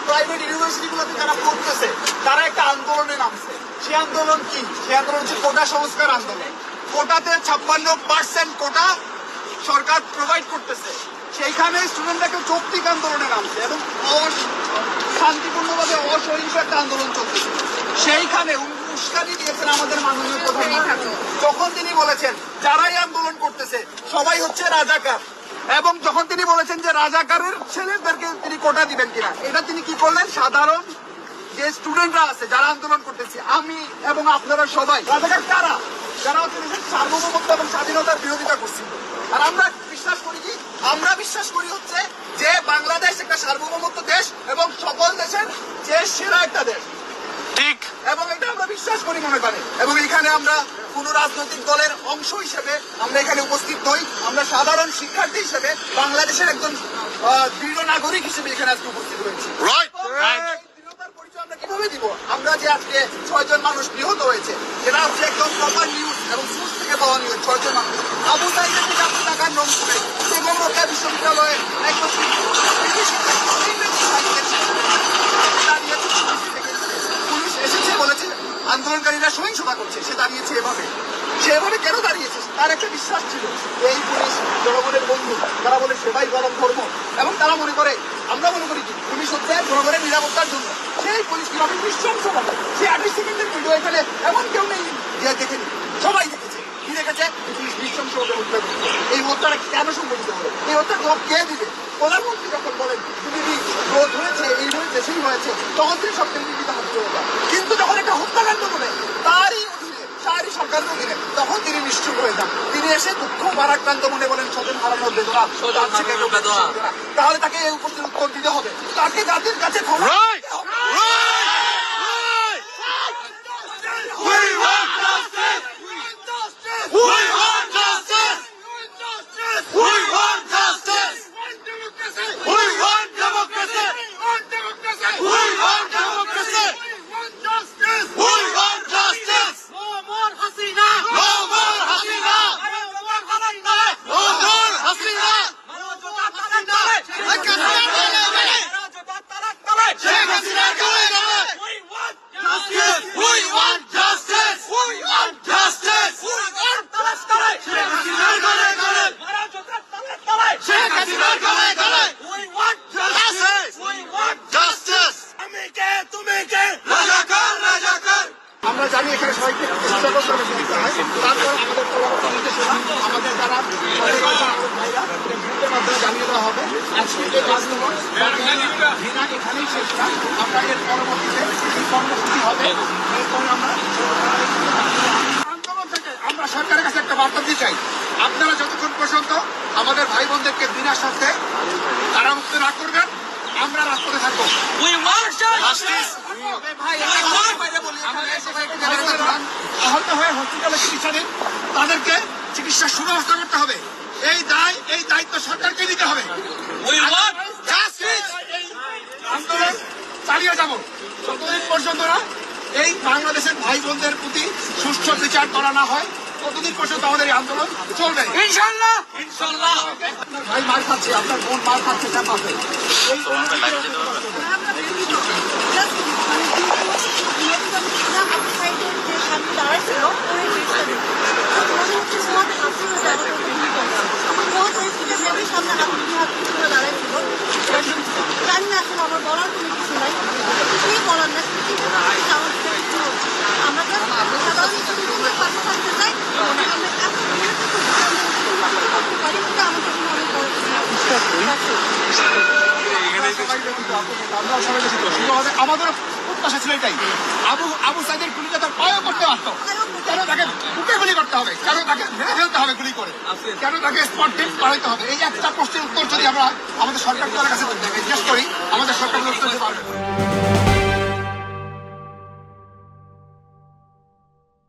Private ইউনিভার্সিটিগুলোতে যারা পড়তেছে তারা একটা আন্দোলনে নামছে। সেই আন্দোলন কি? সেই আন্দোলন হচ্ছে কোটা সংস্কার আন্দোলন। কোটাতে 56% কোটা সরকার প্রোভাইড করতেছে, সেইখানে স্টুডেন্টরা কেউ যৌক্তিক আন্দোলনে নামছে এবং শান্তিপূর্ণভাবে অসহিংস একটা আন্দোলন চলতেছে। সেইখানে উস্কানি দিয়েছেন আমাদের মাননীয় প্রধানমন্ত্রী যখন তিনি বলেছেন যারাই আন্দোলন করতেছে সবাই হচ্ছে রাজাকার, এবং যখন তিনি বলেছেন যে রাজাকারের ছেলেদেরকে তিনি কোটা দিবেন কিনা, এটা তিনি কি করলেন? সাধারণ যে স্টুডেন্টরা আছে যারা আন্দোলন করতেছে, আমি এবং আপনারা সবাই রাজাকার কারা? যারা হচ্ছে দেশের সার্বভৌমত্ব এবং স্বাধীনতার বিরোধিতা করছে। আর আমরা বিশ্বাস করি কি? আমরা বিশ্বাস করি হচ্ছে যে বাংলাদেশ একটা সার্বভৌমত্ব দেশ এবং সকল দেশের যে সেরা একটা দেশ, ঠিক, এবং এটা আমরা বিশ্বাস করি মনে করে। এবং এখানে আমরা কোন রাজনৈতিক দলের অংশ হিসেবে আমরা এখানে উপস্থিত হই, আমরা সাধারণ শিক্ষার্থী হিসেবে বাংলাদেশের একজন দৃঢ় নাগরিক হিসেবে এখানে আজকে উপস্থিত হয়েছি। দৃঢ়তার পরিচয় আমরা কিভাবে দিব? আমরা যে আজকে 6 জন মানুষ নিহত হয়েছে, সেটা হচ্ছে একদম প্রপার নিউজ এবং সোর্স থেকে পাওয়া নিউজ। 6 জন মানুষ আবু সাইদের থেকে আপনি টাকার নম করে এবং রোকেয়া বিশ্ববিদ্যালয়ে একদম পুলিশ এসেছে বলেছে আন্দোলনকারীরা সহিংসতা করছে, সে দাঁড়িয়েছে এভাবে। সেভাবে কেন দাঁড়িয়েছে? তার একটা বিশ্বাস ছিল এই পুলিশ জনগণের বন্ধু, তারা বলে সেবাই গরম ধর্ম, এবং তারা মনে করে, আমরা মনে করি কি পুলিশ হচ্ছে জনগণের নিরাপত্তার জন্য। সেই পুলিশ কিভাবে নৃশংসভাবে সেই 28 সেকেন্ডের ভিডিও এখানে এমন কেউ নেই যে দেখেনি, সবাই দেখেছে। কি দেখেছে? পুলিশ নৃশংসভাবে হত্যা করছে। এই হত্যাটা কেন সংঘটিত হলো? এই হত্যার জবাব কে দিবে? প্রধানমন্ত্রী যখন বলেন যদি রোধ হয়েছে, এই হয়েছে, সেই হয়েছে, তখন তিনি সব কেন্দ্রীভূত হাতে চলে যান। কিন্তু যখন একটা হত্যাকাণ্ড বলে তারই অধীনে, তারই সরকার অধীনে, তখন তিনি নিশ্চুপ হয়ে যান। তিনি এসে দুঃখ ভারাক্রান্ত মনে বলেন স্বজন হারানোর বেদনা, তাহলে তাকে এই উপস্থিত উত্তর দিতে হবে, তাকে জাতির কাছে ক্ষমা দিতে হবে। আমরা জানি এখানে সবাইকে তারপর আমাদের যারা মাধ্যমে জানিয়ে দেওয়া হবে আজকে যে কাজগুলো এখানেই শেষ না, আমরা এর পরবর্তীতে কর্মসূচি হবে। এরপরে আমরা আন্দোলন থেকে আমরা সরকারের কাছে একটা বার্তা দিতে চাই, আপনারা যতক্ষণ পর্যন্ত আমাদের ভাই বোনদেরকে বিনা শর্তে কারামুক্ত না করবেন আমরা রাজপথে থাকবো। আহত হয়ে হসপিটালে চিকিৎসা দিন, তাদেরকে চিকিৎসার সুব্যবস্থা করতে হবে। এই দায়িত্ব সরকারকে নিতে হবে। আন্দোলন চালিয়ে যাব যতদিন পর্যন্ত না এই বাংলাদেশের ভাই বোনদের প্রতি সুষ্ঠু বিচার করা না হয়, ততদিন পর্যন্ত আমাদের এই আন্দোলন চলবে ইনশাআল্লাহ। ইনশাআল্লাহ। ভাই মার খাচ্ছে, আপনার বোন মার খাচ্ছে, চাপাতে জানি না আসলে আমার বলার কোনো কিছু নাই, কিছুই বলার না। আমরা সাধারণ পাশে থাকতে চাই, আমরা পারি, কিন্তু আমাদের জন্য অনেক বড় আমাদের প্রত্যাশা ছিল এটাই, আবু সাইদের গুলিটা তার পায়েও করতে পারতো। কেন তাকে বুকে গুলি করতে হবে? কেন তাকে মেরে ফেলতে হবে গুলি করে? কেন তাকে স্পট ডেথ করাইতে হবে? এই একটা প্রশ্নের উত্তর যদি আমরা আমাদের সরকার কাছে জিজ্ঞেস করি, আমাদের সরকার